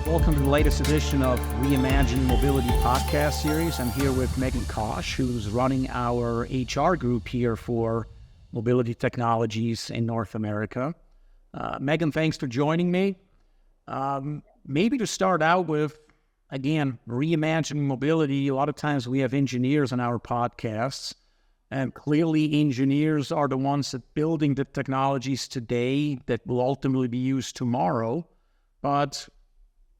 Welcome to the latest edition of Reimagine Mobility podcast series. I'm here with Megan Kosch, who's running our HR group here for Mobility Technologies in North America. Megan, thanks for joining me. Maybe to start out with, again, reimagining mobility. A lot of times we have engineers on our podcasts, and clearly engineers are the ones that building the technologies today that will ultimately be used tomorrow. But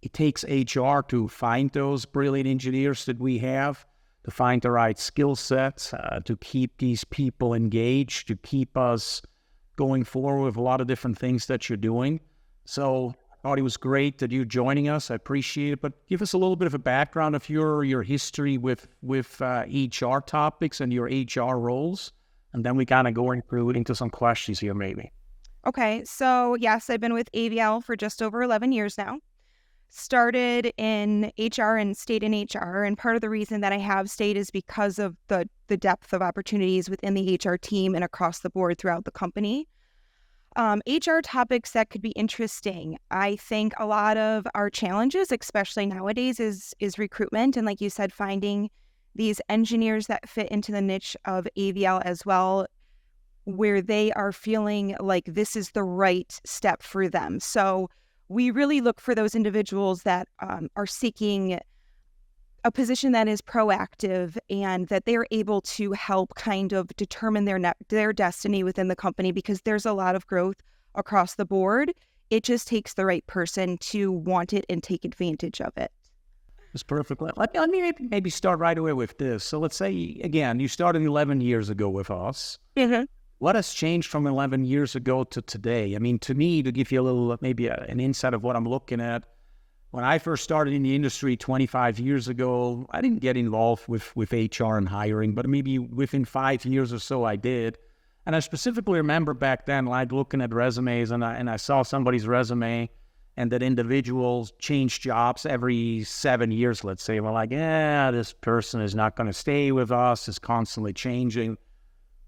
it takes HR to find those brilliant engineers that we have, to find the right skill sets, to keep these people engaged, to keep us going forward with a lot of different things that you're doing. So I thought it was great that you're joining us. I appreciate it. But give us a little bit of a background of your history with HR topics and your HR roles. And then we kind of going through into some questions here maybe. Okay, so yes, I've been with AVL for just over 11 years now. Started in HR and stayed in HR, and part of the reason that I have stayed is because of the depth of opportunities within the HR team and across the board throughout the company. HR topics that could be interesting. I think a lot of our challenges, especially nowadays, is recruitment, and like you said, finding these engineers that fit into the niche of AVL as well, where they are feeling like this is the right step for them. So we really look for those individuals that are seeking a position that is proactive and that they're able to help kind of determine their destiny within the company, because there's a lot of growth across the board. It just takes the right person to want it and take advantage of it. That's perfect. Let me maybe start right away with this. So let's say, again, you started 11 years ago with us. Mm-hmm. What has changed from 11 years ago to today? I mean, to me, to give you a little, maybe an insight of what I'm looking at, when I first started in the industry 25 years ago, I didn't get involved with HR and hiring, but maybe within 5 years or so I did. And I specifically remember back then, like looking at resumes, and I saw somebody's resume, and that individuals changed jobs every 7 years, let's say. We're like, this person is not going to stay with us, is constantly changing.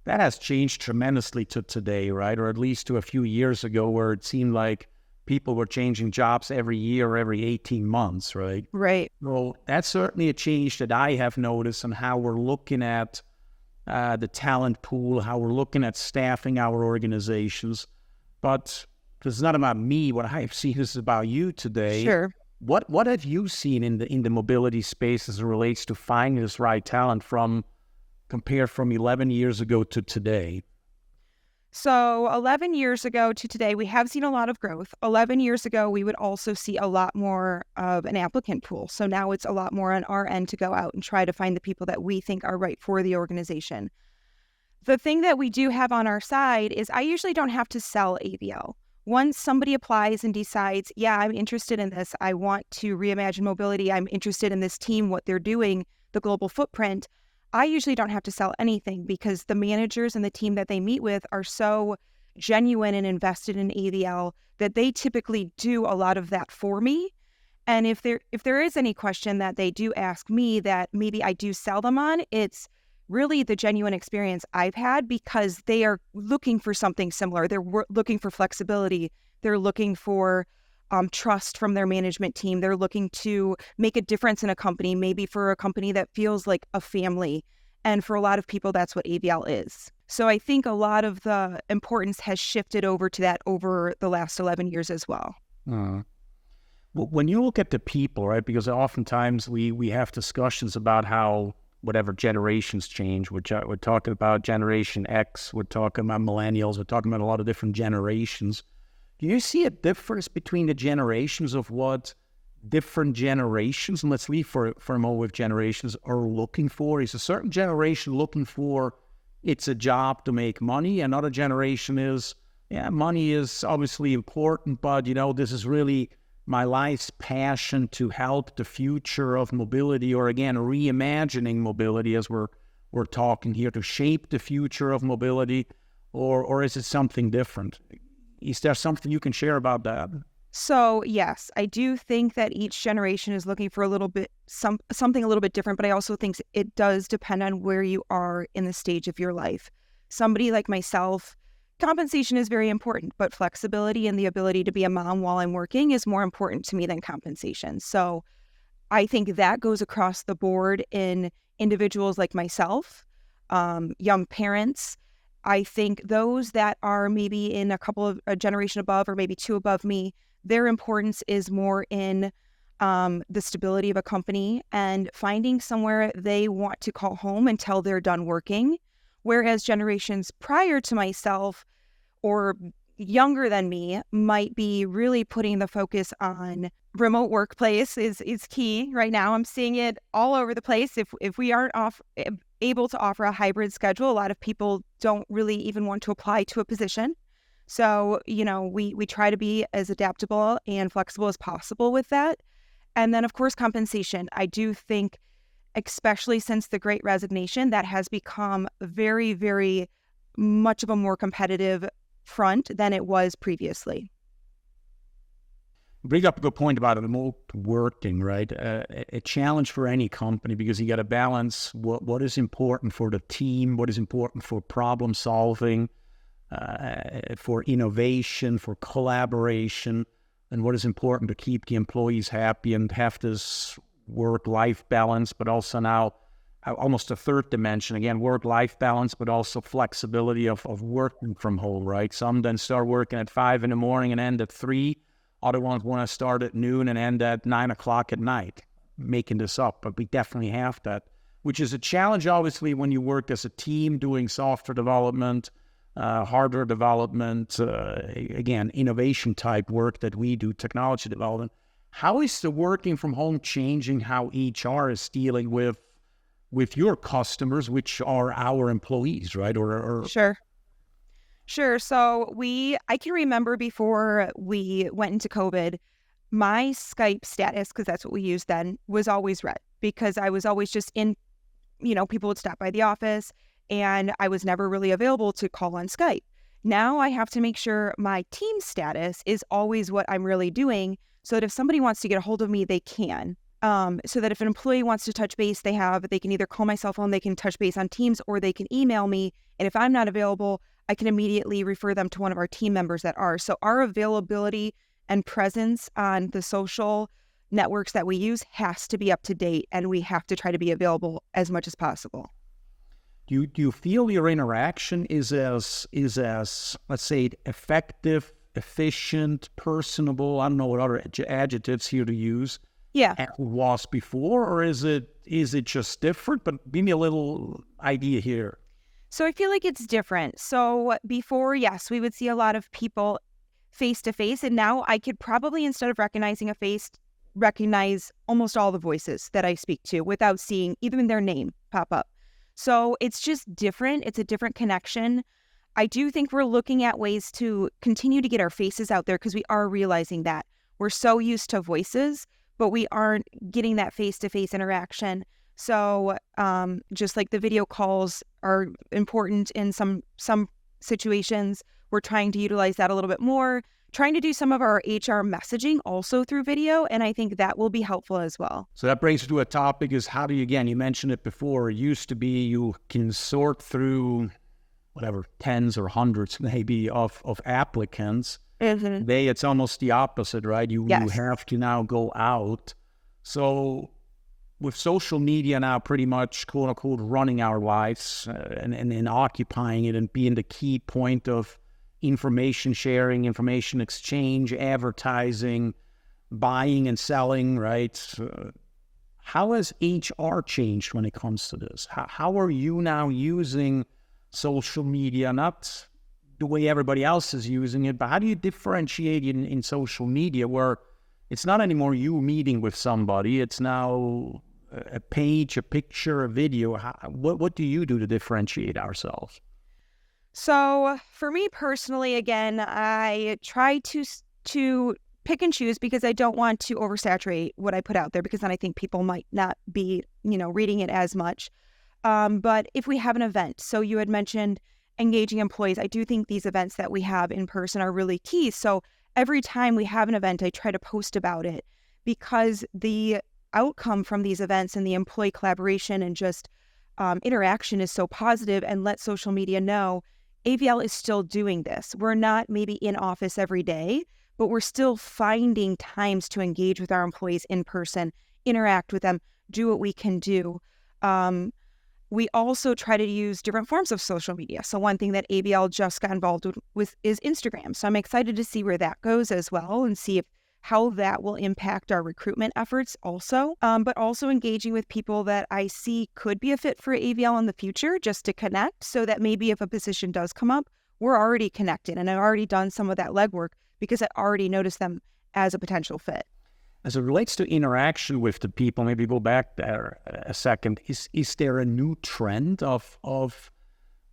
That has changed tremendously to today, right? Or at least to a few years ago, where it seemed like people were changing jobs every year or every 18 months, right? Right. Well, that's certainly a change that I have noticed on how we're looking at the talent pool, how we're looking at staffing our organizations. But it's not about me. What I have seen is about you today. Sure. What have you seen in the mobility space as it relates to finding this right talent compared from 11 years ago to today? So 11 years ago to today, we have seen a lot of growth. 11 years ago, we would also see a lot more of an applicant pool. So now it's a lot more on our end to go out and try to find the people that we think are right for the organization. The thing that we do have on our side is I usually don't have to sell AVL. Once somebody applies and decides, yeah, I'm interested in this, I want to reimagine mobility, I'm interested in this team, what they're doing, the global footprint, I usually don't have to sell anything, because the managers and the team that they meet with are so genuine and invested in AVL that they typically do a lot of that for me. And if there is any question that they do ask me that maybe I do sell them on, it's really the genuine experience I've had, because they are looking for something similar. They're looking for flexibility. They're looking for trust from their management team. They're looking to make a difference in a company, maybe for a company that feels like a family. And for a lot of people, that's what AVL is. So I think a lot of the importance has shifted over to that over the last 11 years as well. Well, when you look at the people, right, because oftentimes we have discussions about how whatever generations change. We're talking about Generation X, we're talking about millennials, we're talking about a lot of different generations. Do you see a difference between the generations of what different generations, and let's leave for a moment with generations, are looking for? Is a certain generation looking for it's a job to make money? Another generation is, money is obviously important, but, this is really my life's passion to help the future of mobility, or again, reimagining mobility as we're talking here, to shape the future of mobility, or is it something different? Is there something you can share about that? So yes, I do think that each generation is looking for a little bit something a little bit different, but I also think it does depend on where you are in the stage of your life. Somebody like myself compensation is very important, but flexibility and the ability to be a mom while I'm working is more important to me than compensation. So I think that goes across the board in individuals like myself, young parents. I think those that are maybe in a generation above or maybe two above me, their importance is more in the stability of a company and finding somewhere they want to call home until they're done working. Whereas generations prior to myself or younger than me might be really putting the focus on remote workplace is key right now. I'm seeing it all over the place. If we aren't able to offer a hybrid schedule, a lot of people don't really even want to apply to a position. So, we try to be as adaptable and flexible as possible with that. And then, of course, compensation. I do think, especially since the Great Resignation, that has become very, very much of a more competitive front than it was previously. Bring up a good point about remote working, right? A challenge for any company, because you got to balance what is important for the team, what is important for problem solving, for innovation, for collaboration, and what is important to keep the employees happy and have this work-life balance, but also now almost a third dimension, again, work-life balance, but also flexibility of working from home, right? Some then start working at 5 a.m. and end at 3. Other ones want to start at noon and end at 9 o'clock at night. Making this up, but we definitely have that, which is a challenge, obviously, when you work as a team doing software development, hardware development, again, innovation type work that we do, technology development. How is the working from home changing how HR is dealing with your customers, which are our employees, right? Or Sure. So I can remember before we went into COVID, my Skype status, because that's what we used then, was always red because I was always just in, people would stop by the office and I was never really available to call on Skype. Now I have to make sure my team status is always what I'm really doing so that if somebody wants to get a hold of me, they can. So that if an employee wants to touch base, they can either call my cell phone, they can touch base on Teams, or they can email me. And if I'm not available, I can immediately refer them to one of our team members that are. So our availability and presence on the social networks that we use has to be up to date, and we have to try to be available as much as possible. Do you feel your interaction is as let's say effective, efficient, personable? I don't know what other adjectives here to use. Yeah, as it was before, or is it just different? But give me a little idea here. So I feel like it's different. So before, yes, we would see a lot of people face to face, and now I could probably, instead of recognizing a face, recognize almost all the voices that I speak to without seeing even their name pop up. So it's just different. It's a different connection. I do think we're looking at ways to continue to get our faces out there because we are realizing that we're so used to voices, but we aren't getting that face-to-face interaction. So just like the video calls are important in some situations, we're trying to utilize that a little bit more, trying to do some of our HR messaging also through video, and I think that will be helpful as well. So that brings us to a topic is how do you, again, you mentioned it before, it used to be you can sort through whatever, tens or hundreds maybe of applicants. Mm-hmm. Today, it's almost the opposite, right? You Yes. have to now go out. So with social media now pretty much, quote unquote, running our lives and occupying it and being the key point of information sharing, information exchange, advertising, buying and selling, right? How has HR changed when it comes to this? How are you now using social media, not the way everybody else is using it, but how do you differentiate in social media where it's not anymore you meeting with somebody, it's now a page, a picture, a video? What do you do to differentiate ourselves? So for me personally, again, I try to pick and choose because I don't want to oversaturate what I put out there because then I think people might not be, reading it as much. But if we have an event, so you had mentioned engaging employees, I do think these events that we have in person are really key. So every time we have an event, I try to post about it because the outcome from these events and the employee collaboration and just interaction is so positive, and let social media know AVL is still doing this. We're not maybe in office every day, but we're still finding times to engage with our employees in person, interact with them, do what we can do. We also try to use different forms of social media. So one thing that ABL just got involved with is Instagram. So I'm excited to see where that goes as well and see how that will impact our recruitment efforts also, but also engaging with people that I see could be a fit for AVL in the future just to connect so that maybe if a position does come up, we're already connected and I've already done some of that legwork because I already noticed them as a potential fit. As it relates to interaction with the people, maybe go back there a second. Is there a new trend of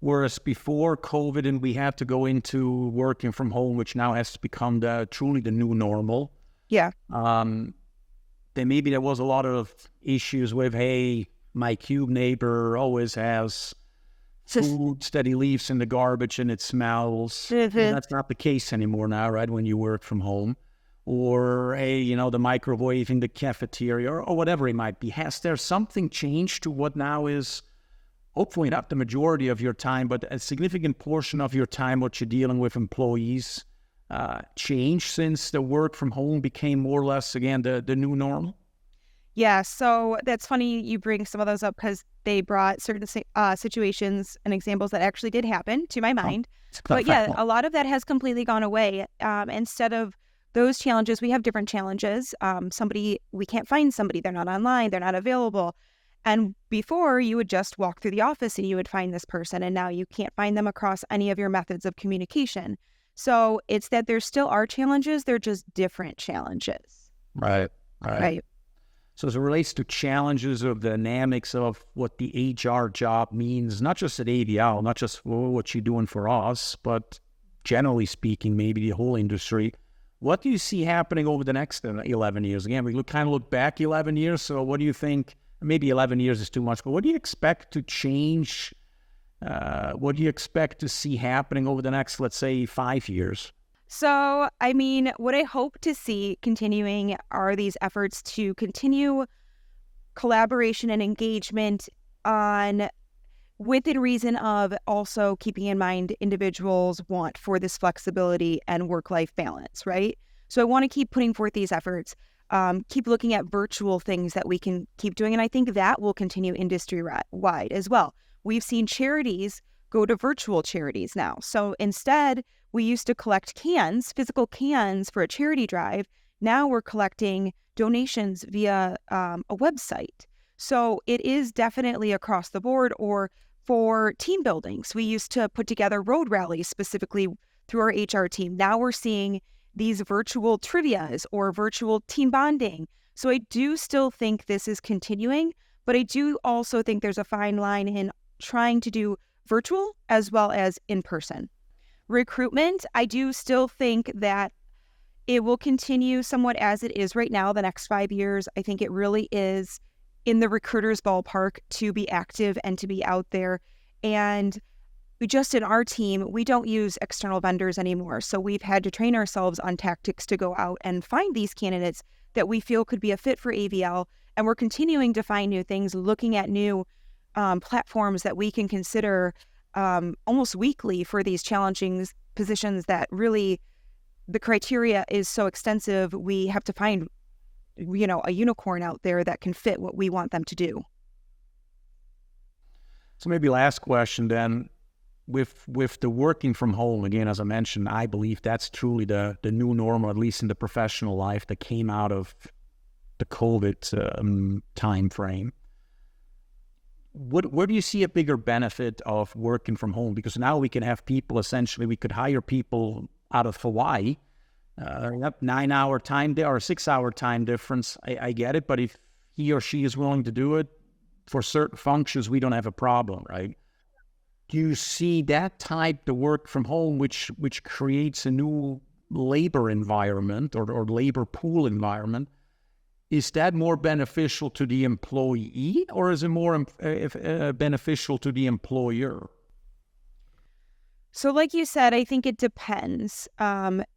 whereas before COVID and we had to go into working from home, which now has become truly the new normal? Yeah. Then maybe there was a lot of issues with, hey, my cube neighbor always has food that he leaves in the garbage and it smells. Mm-hmm. That's not the case anymore now, right? When you work from home. Or, hey, the microwave in the cafeteria or whatever it might be. Has there something changed to what now is hopefully not the majority of your time, but a significant portion of your time, what you're dealing with employees, changed since the work from home became more or less, again, the new normal? Yeah, so that's funny you bring some of those up because they brought certain situations and examples that actually did happen to my mind. But yeah, a lot of that has completely gone away. Instead of those challenges, we have different challenges. We can't find somebody. They're not online. They're not available. And before, you would just walk through the office and you would find this person. And now you can't find them across any of your methods of communication. So it's that there still are challenges. They're just different challenges. Right. So as it relates to challenges of the dynamics of what the HR job means, not just at AVL, not just what you're doing for us, but generally speaking, maybe the whole industry. What do you see happening over the next 11 years? Again, we kind of look back 11 years. So what do you think? Maybe 11 years is too much, but what do you expect to change? What do you expect to see happening over the next, let's say, 5 years? So, I mean, what I hope to see continuing are these efforts to continue collaboration and engagement within reason of also keeping in mind individuals' want for this flexibility and work-life balance, right? So I want to keep putting forth these efforts, keep looking at virtual things that we can keep doing. And I think that will continue industry-wide as well. We've seen charities go to virtual charities now. So instead, we used to collect cans, physical cans for a charity drive. Now we're collecting donations via a website. So it is definitely across the board. Or for team buildings, we used to put together road rallies specifically through our HR team. Now we're seeing these virtual trivias or virtual team bonding. So I do still think this is continuing, but I do also think there's a fine line in trying to do virtual as well as in person. Recruitment, I do still think that it will continue somewhat as it is right now the next 5 years. I think it really is in the recruiter's ballpark to be active and to be out there. And in our team, we don't use external vendors anymore. So we've had to train ourselves on tactics to go out and find these candidates that we feel could be a fit for AVL. And we're continuing to find new things, looking at new platforms that we can consider almost weekly for these challenging positions that really the criteria is so extensive. We have to find a unicorn out there that can fit what we want them to do. So maybe last question then, with the working from home, again, as I mentioned, I believe that's truly the new normal, at least in the professional life that came out of the COVID time frame. Where do you see a bigger benefit of working from home? Because now we can have people, essentially, we could hire people out of Hawaii, 9-hour time there or 6-hour time difference. I get it, but if he or she is willing to do it for certain functions, we don't have a problem, right? Do you see that type to work from home, which creates a new labor environment or labor pool environment? Is that more beneficial to the employee or is it more beneficial to the employer? So like you said, I think it depends.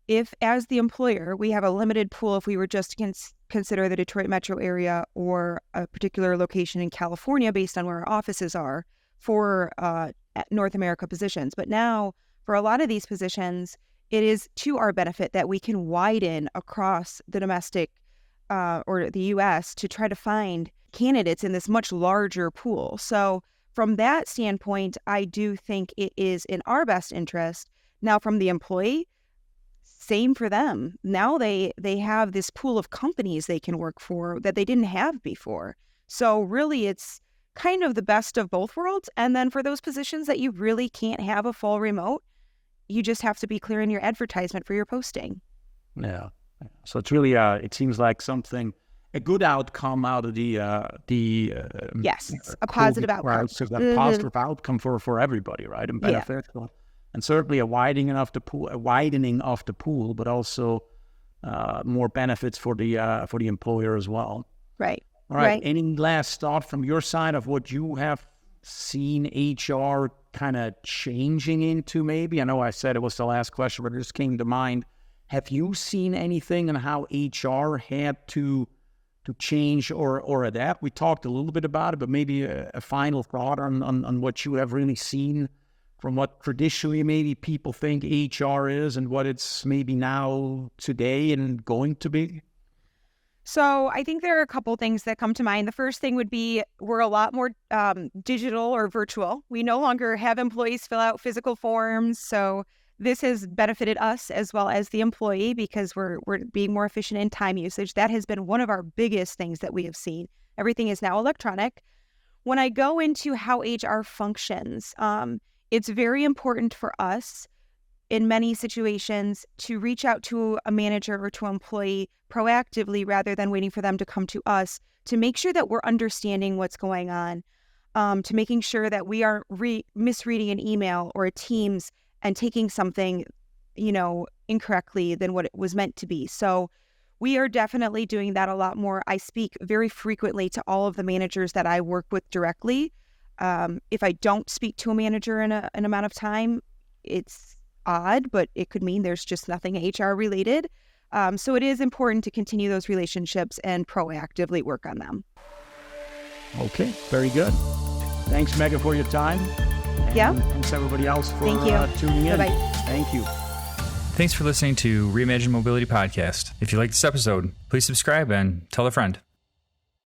If as the employer, we have a limited pool, if we were just to consider the Detroit metro area or a particular location in California based on where our offices are for North America positions. But now for a lot of these positions, it is to our benefit that we can widen across the domestic or the U.S. to try to find candidates in this much larger pool. So from that standpoint, I do think it is in our best interest. Now from the employee, same for them. Now they have this pool of companies they can work for that they didn't have before. So really it's kind of the best of both worlds. And then for those positions that you really can't have a full remote, you just have to be clear in your advertisement for your posting. Yeah. So it's really, it seems like a good outcome out of the yes, a positive outcome. Right? So that positive outcome for everybody, right? And benefit. Yeah. And certainly a widening of the pool, but also more benefits for the employer as well. Right. All right. Any last thought from your side of what you have seen HR kind of changing into? Maybe I know I said it was the last question, but it just came to mind. Have you seen anything on how HR had to change or adapt? We talked a little bit about it, but maybe a final thought on what you have really seen from what traditionally maybe people think HR is and what it's maybe now today and going to be? So I think there are a couple things that come to mind. The first thing would be we're a lot more digital or virtual. We no longer have employees fill out physical forms. So this has benefited us as well as the employee because we're being more efficient in time usage. That has been one of our biggest things that we have seen. Everything is now electronic. When I go into how HR functions, it's very important for us in many situations to reach out to a manager or to an employee proactively rather than waiting for them to come to us, to make sure that we're understanding what's going on, to making sure that we aren't misreading an email or a Teams and taking something, incorrectly than what it was meant to be. So we are definitely doing that a lot more. I speak very frequently to all of the managers that I work with directly. If I don't speak to a manager in an amount of time, it's odd, but it could mean there's just nothing HR related. So it is important to continue those relationships and proactively work on them. Okay, very good. Thanks, Megan, for your time. And thanks everybody else for tuning in. Bye-bye. Thank you. Thanks for listening to Reimagine Mobility Podcast. If you like this episode, please subscribe and tell a friend.